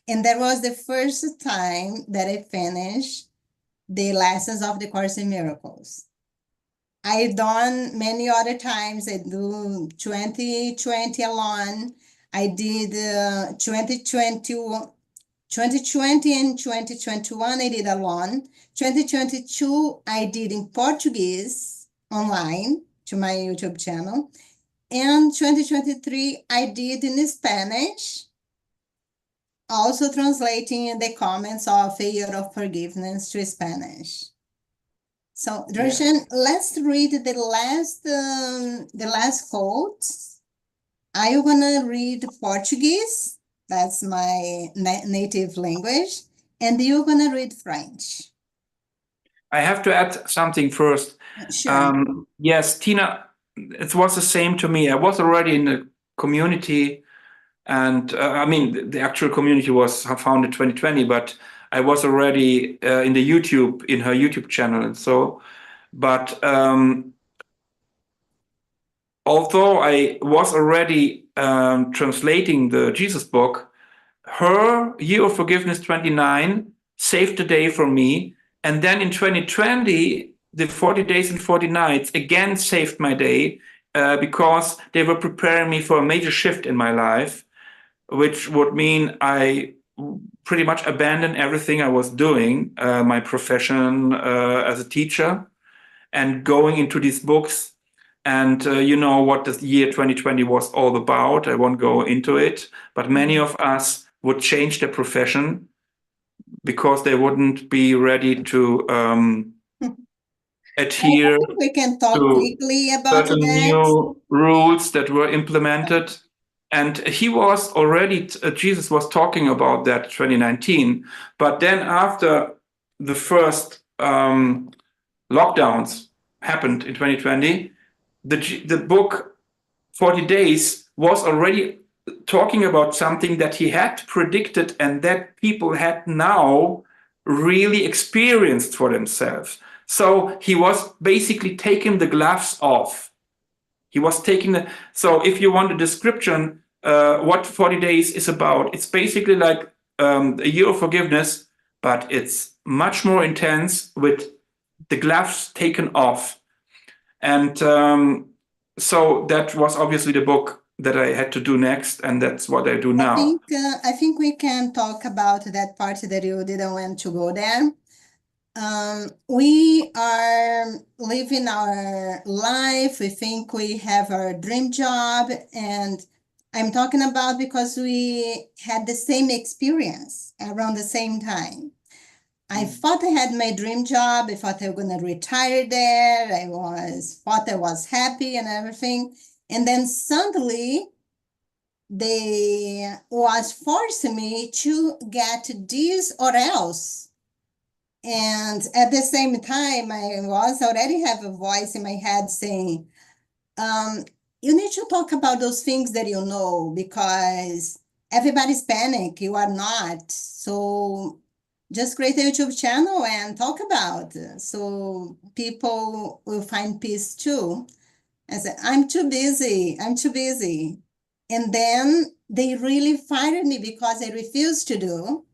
And that was the first time that I finished the lessons of the Course in Miracles. I've done many other times. I do 2020 alone. I did 2020 and 2021, I did alone. 2022, I did in Portuguese online to my YouTube channel. And 2023, I did in Spanish, also translating the comments of A Year of Forgiveness to Spanish. So, Dražen, let's read the last quote. I'm gonna read Portuguese, that's my native language, and you're gonna read French. I have to add something first. Sure. Yes, Tina, it was the same to me. I was already in the community, and I mean, the actual community was founded 2020, but I was already in her YouTube channel and so. But although I was already translating the Jesus book, her Year of Forgiveness 29 saved the day for me. And then in 2020, the 40 days and 40 nights again saved my day because they were preparing me for a major shift in my life, which would mean I pretty much abandoned everything I was doing, my profession as a teacher, and going into these books. And you know what the year 2020 was all about. I won't go into it, but many of us would change their profession because they wouldn't be ready to adhere we can talk to quickly about certain new rules that were implemented. And he was already, Jesus was talking about that 2019. But then after the first lockdowns happened in 2020, the book 40 Days was already talking about something that he had predicted and that people had now really experienced for themselves. So he was basically taking the gloves off. He was taking so if you want a description, what 40 Days is about, it's basically like a year of forgiveness, but it's much more intense with the gloves taken off. And so that was obviously the book that I had to do next, and that's what I do now. I think we can talk about that part that you didn't want to go there. We are living our life. We think we have our dream job, and I'm talking about because we had the same experience around the same time. I thought I had my dream job. I thought I was going to retire there. Thought I was happy and everything. And then suddenly they was forcing me to get this or else. And at the same time, I was already have a voice in my head saying, you need to talk about those things that you know, because everybody's panic, you are not. So just create a YouTube channel and talk about it. So people will find peace too. I said, I'm too busy. And then they really fired me because I refused to do.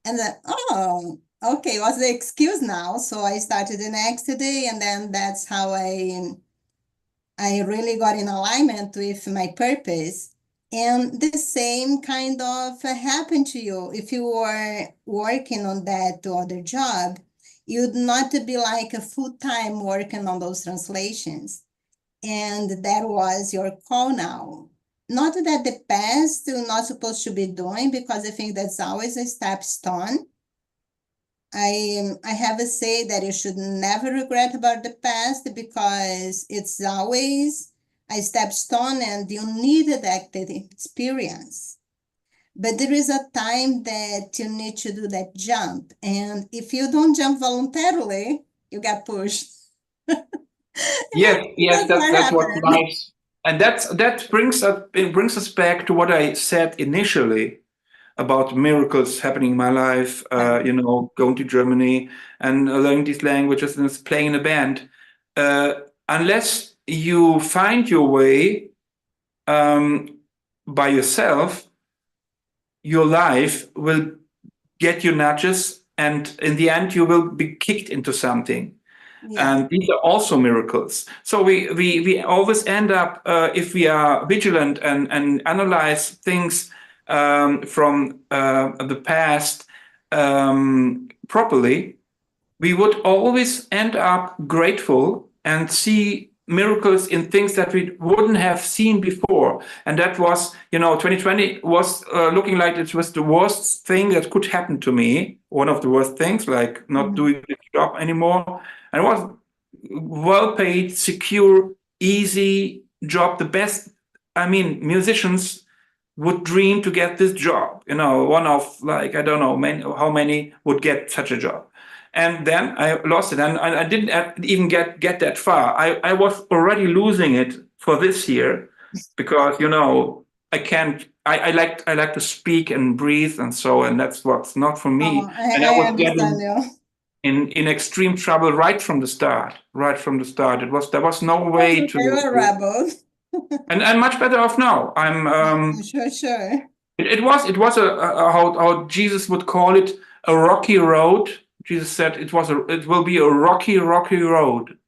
And then, oh, okay, what's the excuse now? So I started the next day, and then that's how I really got in alignment with my purpose. And the same kind of happened to you. If you were working on that other job, you'd not be like a full-time working on those translations. And that was your call now. Not that the past you're not supposed to be doing, because I think that's always a stepstone. I have a say that you should never regret about the past, because it's always a stepstone and you need that experience. But there is a time that you need to do that jump. And if you don't jump voluntarily, you get pushed. Yes, That's that's what happened. life, and that brings us back to what I said initially about miracles happening in my life. Going to Germany and learning these languages and playing in a band. Unless you find your way by yourself, your life will get you nudges, and in the end, you will be kicked into something. Yeah. And these are also miracles. So we always end up, if we are vigilant and analyze things from the past properly, we would always end up grateful and see miracles in things that we wouldn't have seen before. And that was, 2020 was looking like it was the worst thing that could happen to me. One of the worst things, like not doing the job anymore. And it was well-paid, secure, easy job. The best, musicians would dream to get this job. One of, like, I don't know how many would get such a job. And then I lost it, and I didn't even get that far. I was already losing it for this year, because I can't. I like to speak and breathe, and that's what's not for me. Oh, And I I was understand getting you. in extreme trouble right from the start. There was no way Okay, you're a to. rebel. And I'm much better off now. Sure. It was how Jesus would call it, a rocky road. Jesus said it will be a rocky road,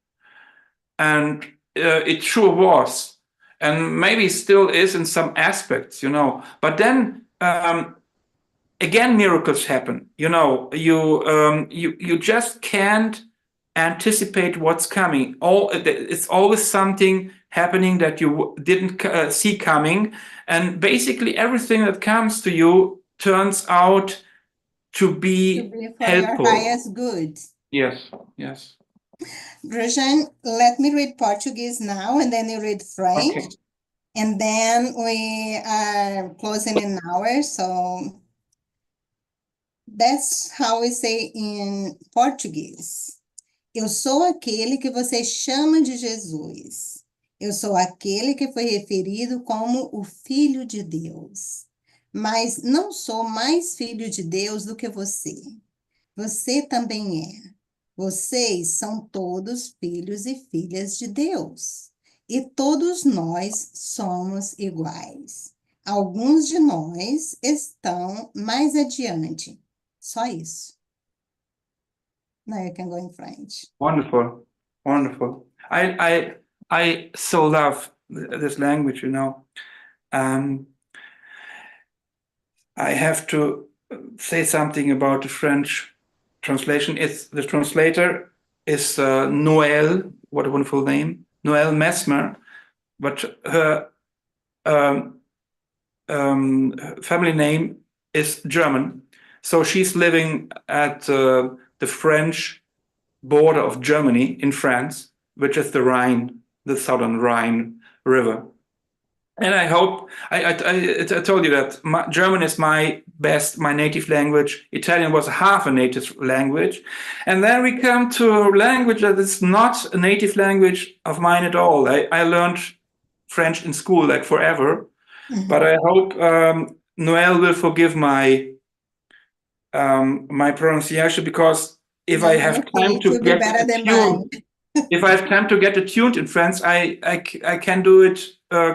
and it sure was, and maybe still is in some aspects, But then again, miracles happen. You just can't anticipate what's coming. It's always something happening that you didn't see coming, and basically everything that comes to you turns out to be For your helpful. highest good. Yes. Dražen, let me read Portuguese now, and then you read French. Okay. And then we are closing in an hour, so that's how we say in Portuguese. Eu sou aquele que você chama de Jesus. Eu sou aquele que foi referido como o Filho de Deus. Mas não sou mais filho de Deus do que você. Você também é. Vocês são todos filhos e filhas de Deus. E todos nós somos iguais. Alguns de nós estão mais adiante. Só isso. Now you can go in French. Wonderful. I so love this language, I have to say something about the French translation. The translator is Noël. What a wonderful name, Noël Mesmer. But her family name is German, so she's living at the French border of Germany in France, which is the Rhine, the southern Rhine River. And I hope, I told you that German is my native language. Italian was half a native language. And then we come to a language that is not a native language of mine at all. I learned French in school, like forever. But I hope Noel will forgive my my pronunciation, because if I have time to get tuned, if I have time to get it tuned in French, I can do it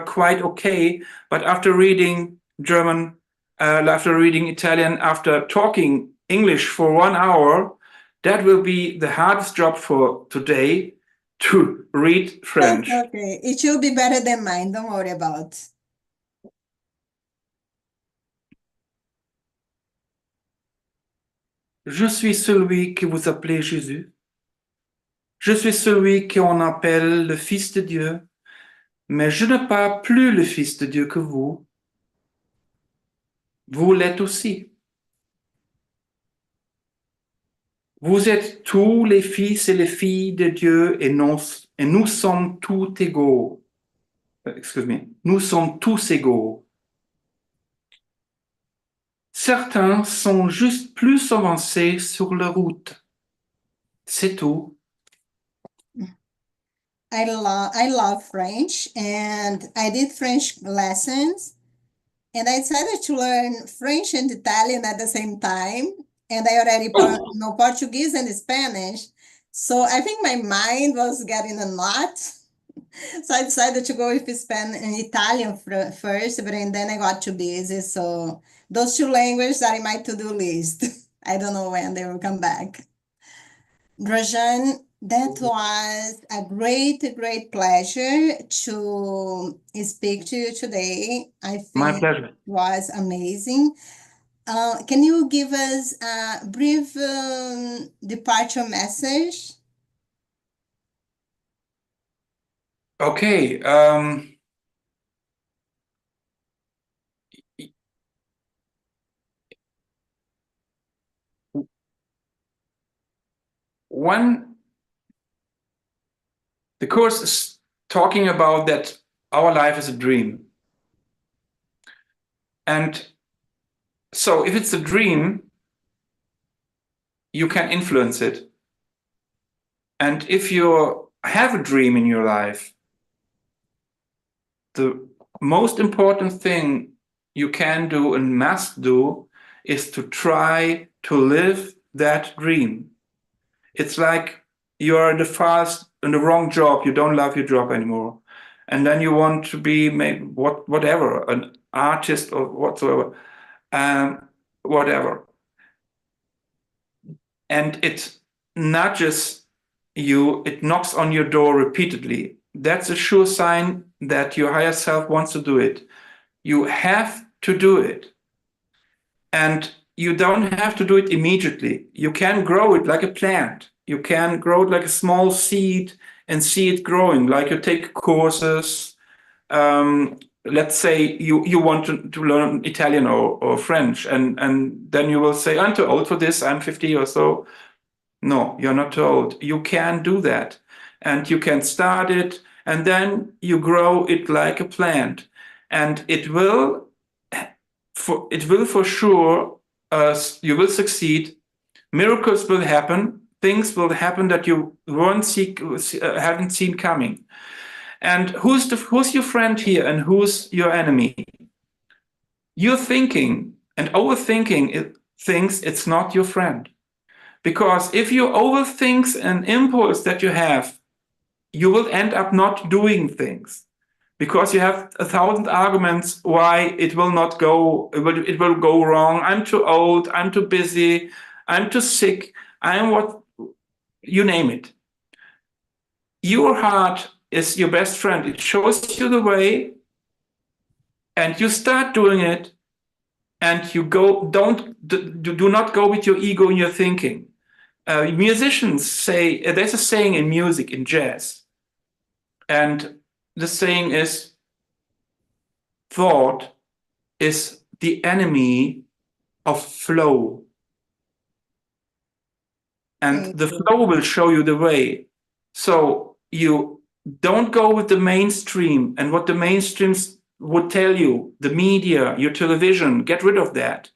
quite okay. But after reading German, after reading Italian, after talking English for 1 hour, that will be the hardest job for today, to read French. That's okay. It should be better than mine. Don't worry about it. Je suis celui que vous appelez Jésus. Je suis celui qu'on appelle le Fils de Dieu, mais je ne pas plus le Fils de Dieu que vous. Vous l'êtes aussi. Vous êtes tous les fils et les filles de Dieu, et nous sommes tous égaux. Excuse-moi. Nous sommes tous égaux. Certains sont juste plus avancés sur la route. C'est tout. I love French, and I did French lessons, and I decided to learn French and Italian at the same time, and I already know Portuguese and Spanish, so I think my mind was getting a knot. So I decided to go with Italian first, but then I got too busy. So those two languages are in my to-do list. I don't know when they will come back. Dražen, that was a great pleasure to speak to you today. I think My pleasure. it was amazing. Can you give us a brief departure message? Okay. When the course is talking about that our life is a dream. And so if it's a dream, you can influence it. And if you have a dream in your life, the most important thing you can do and must do is to try to live that dream. It's like you're in the wrong job, you don't love your job anymore. And then you want to be whatever, an artist or whatsoever, whatever. And it nudges you, it knocks on your door repeatedly. That's a sure sign that your higher self wants to do it. You have to do it. And you don't have to do it immediately. You can grow it like a plant. You can grow it like a small seed and see it growing, like you take courses. Let's say you want to learn Italian or French, and then you will say, I'm too old for this, I'm 50 or so. No, you're not too old. You can do that. And you can start it, and then you grow it like a plant. And it will for sure, you will succeed. Miracles will happen. Things will happen that you haven't seen coming. And who's your friend here, and who's your enemy? You're thinking and overthinking things. It's not your friend, because if you overthink an impulse that you have, you will end up not doing things, because you have 1,000 arguments why it will not go. It will go wrong. I'm too old. I'm too busy. I'm too sick. I'm what you name it. Your heart is your best friend. It shows you the way, and you start doing it, and you go. Do not go with your ego in your thinking. Musicians say, there's a saying in music, in jazz, and the saying is, thought is the enemy of flow. And the flow will show you the way. So you don't go with the mainstream and what the mainstream would tell you, the media, your television, get rid of that.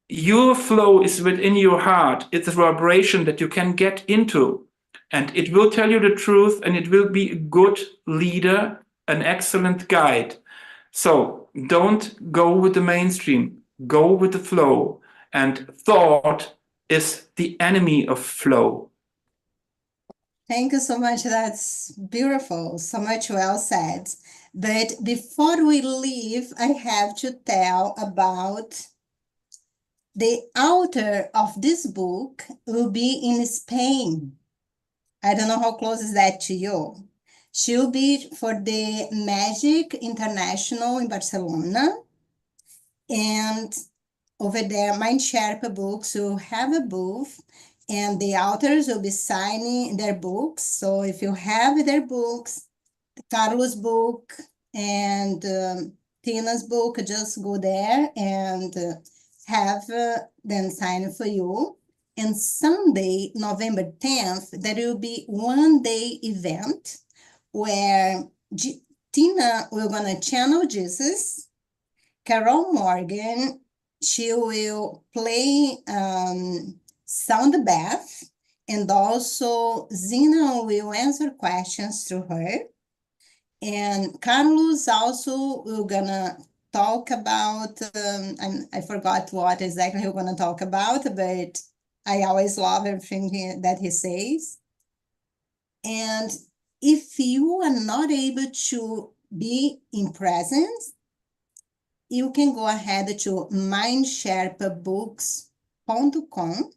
Your flow is within your heart. It's a vibration that you can get into, and it will tell you the truth, and it will be a good leader, an excellent guide. So don't go with the mainstream, go with the flow. And thought is the enemy of flow. Thank you so much. That's beautiful. So much well said. But before we leave, I have to tell about the author of this book will be in Spain. I don't know how close is that to you. She'll be for the Magic International in Barcelona. And over there, Mindsherpa Books will have a booth, and the authors will be signing their books. So if you have their books, Carlos' book and Tina's book, just go there and have them sign for you. And Sunday, November 10th, there will be one-day event where Tina will gonna channel Jesus. Carol Morgan, she will play sound bath, and also Zina will answer questions through her. And Carlos also will gonna talk about, I forgot what exactly we're gonna talk about, but I always love everything that he says. And if you are not able to be in presence, you can go ahead to mindsherpabooks.com,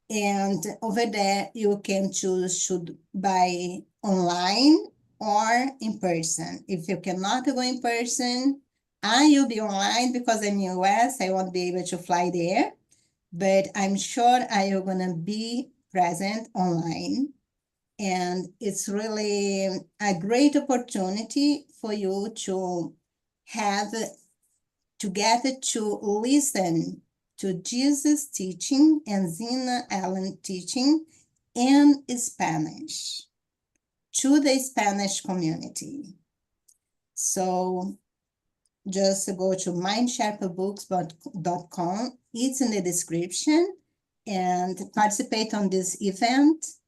and over there you can choose to buy online or in person. If you cannot go in person, I will be online because I'm in US. I won't be able to fly there, but I'm sure I am gonna be present online. And it's really a great opportunity for you to have together to listen to Jesus' teaching and Zina Allen teaching in Spanish to the Spanish community. So just go to mindsherpabooks.com. It's in the description, and participate on this event.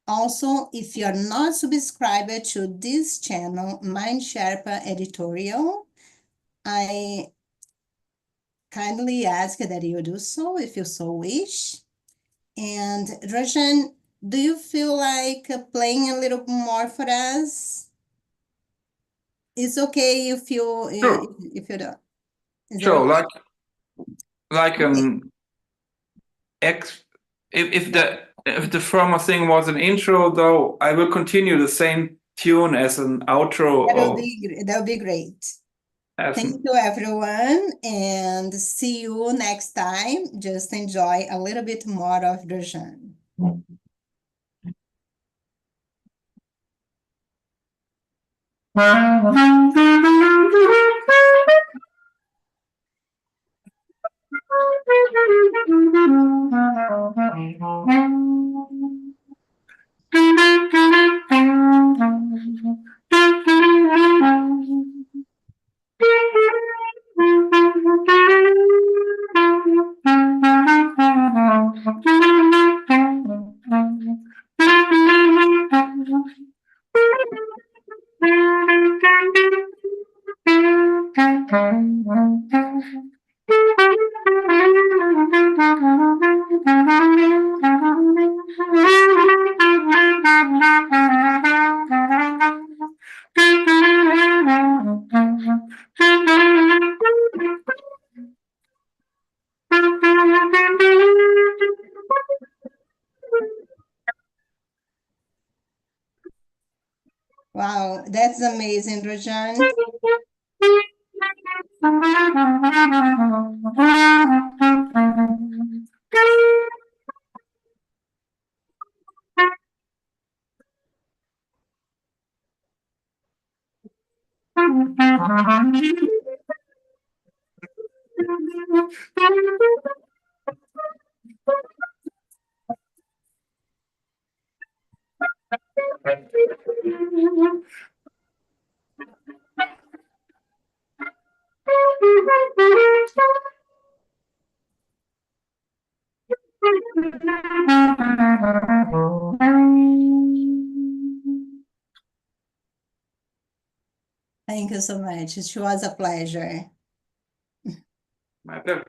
Also, if you're not subscribed to this channel, Mindsherpa Editorial, I kindly ask that you do so if you so wish. And Dražen, do you feel like playing a little more for us? It's okay if you Sure. if you don't. Is Sure, okay? like if the former thing was an intro, though, I will continue the same tune as an outro. That would be great. Thank you, everyone, and see you next time. Just enjoy a little bit more of Dražen. Wow, that's amazing, Dražen. Thank you so much. It was a pleasure. My pleasure.